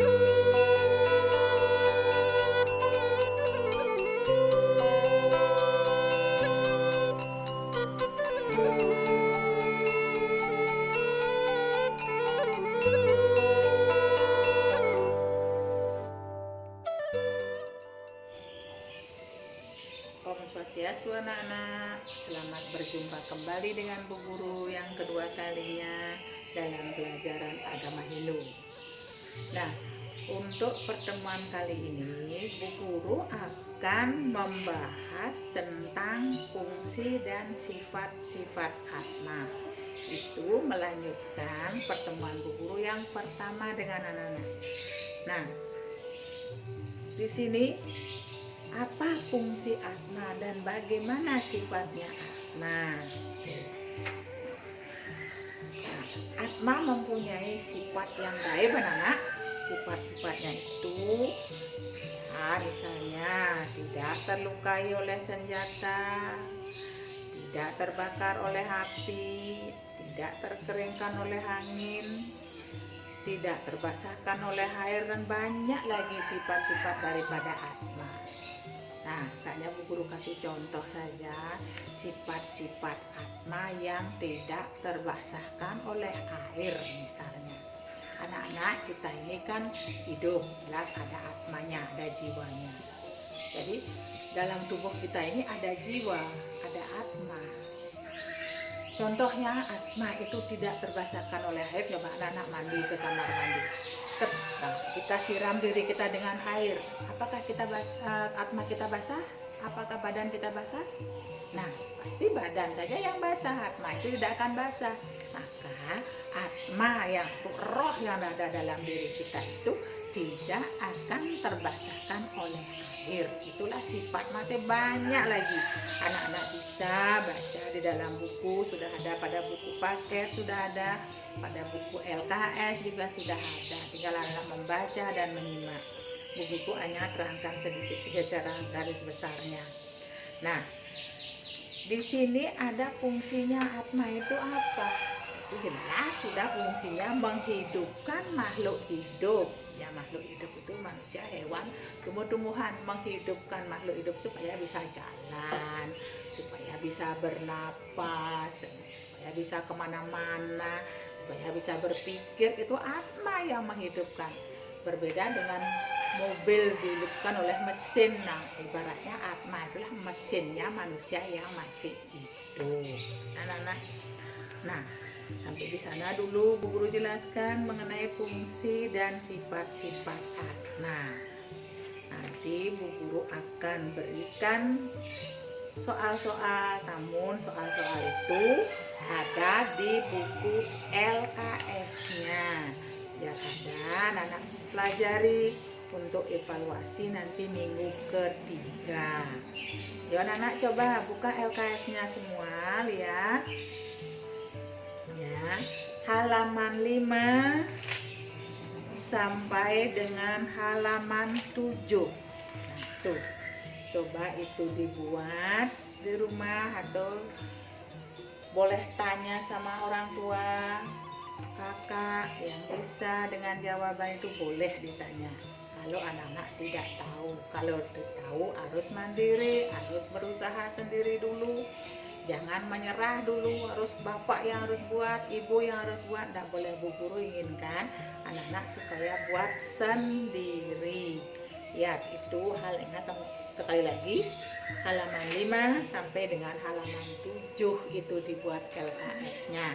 Om Swastiastu anak-anak, selamat berjumpa kembali dengan Bu Guru yang kedua kalinya dalam pelajaran agama Hindu. Nah, untuk pertemuan kali ini Bu Guru akan membahas tentang fungsi dan sifat-sifat Atma. Itu melanjutkan pertemuan Bu Guru yang pertama dengan anak-anak. Nah, di sini apa fungsi Atma dan bagaimana sifatnya Atma? Nah, Atma mempunyai sifat yang baik, anak-anak. Sifat-sifatnya itu, ya, misalnya tidak terlukai oleh senjata, tidak terbakar oleh api, tidak terkeringkan oleh angin, tidak terbasahkan oleh air, dan banyak lagi sifat-sifat daripada Atma. Nah, saatnya Bu Guru kasih contoh saja sifat-sifat Atma yang tidak terbasahkan oleh air misalnya. Anak-anak, kita ini kan hidup, jelas ada Atmanya, ada jiwanya. Jadi dalam tubuh kita ini ada jiwa, ada Atma. Contohnya Atma itu tidak terbasahkan oleh air. Coba anak-anak mandi ke kamar mandi. Kita siram diri kita dengan air. Apakah Atma kita basah? Apakah badan kita basah? Nah, pasti badan saja yang basah. Atma itu tidak akan basah. Maka Atma yang roh yang ada dalam diri kita itu tidak akan terbasahkan oleh air. Itulah sifat, masih banyak lagi. Anak-anak bisa baca di dalam buku, sudah ada pada buku paket, sudah ada pada buku LKS juga sudah ada. Tinggal anak membaca dan menyimak. Buku hanya terangkan sedikit secara garis besarnya. Nah, di sini ada fungsinya Atma itu apa? Itu jelas sudah fungsinya menghidupkan makhluk hidup. Ya, makhluk hidup itu manusia, hewan, tumbuh-tumbuhan. Menghidupkan makhluk hidup supaya bisa jalan, supaya bisa bernapas, supaya bisa kemana-mana, supaya bisa berpikir. Itu Atma yang menghidupkan. Berbeda dengan mobil dihidupkan oleh mesin. Nah, ibaratnya Atma itulah mesinnya manusia yang masih hidup. Anak-anak, nah, sampai di sana dulu Bu Guru jelaskan mengenai fungsi dan sifat-sifat Atma. Nanti Bu Guru akan berikan soal-soal, namun soal-soal itu ada di buku LKS-nya. Biar ada anak-anak pelajari untuk evaluasi nanti minggu ketiga. Yuk anak-anak, coba buka LKS-nya semua, lihat. Ya, halaman 5 sampai dengan halaman 7. Nah, tuh. Coba itu dibuat di rumah atau boleh tanya sama orang tua, kakak yang bisa dengan jawaban itu boleh ditanya. Kalau anak-anak tidak tahu, kalau tahu harus mandiri, harus berusaha sendiri dulu. Jangan menyerah dulu, harus bapak yang harus buat, ibu yang harus buat. Tidak boleh. Bu Guru inginkan anak-anak supaya buat sendiri. Ya, itu hal ingat sekali lagi, halaman 5 sampai dengan halaman 7 itu dibuat LKS-nya.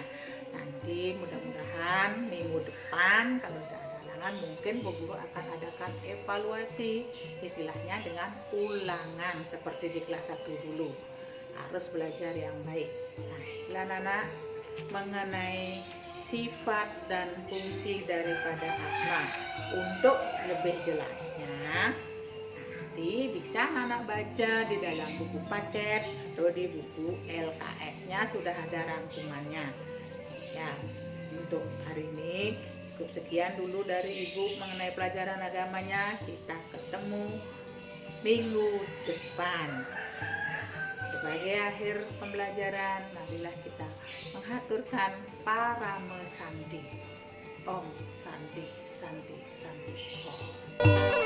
Nanti mudah-mudahan minggu depan kalau tidak ada halangan, mungkin Bu Guru akan adakan evaluasi, istilahnya dengan ulangan seperti di kelas 1 dulu. Harus belajar yang baik. Nah, anak-anak, mengenai sifat dan fungsi daripada Atma. Untuk lebih jelasnya nanti bisa anak baca di dalam buku paket atau di buku LKS-nya sudah ada rangkumannya. Ya, untuk hari ini cukup sekian dulu dari Ibu mengenai pelajaran agamanya. Kita ketemu minggu depan. Sebagai akhir pembelajaran, marilah kita mengaturkan Parame Santi. Om Santi, Santi, Santi. kasih.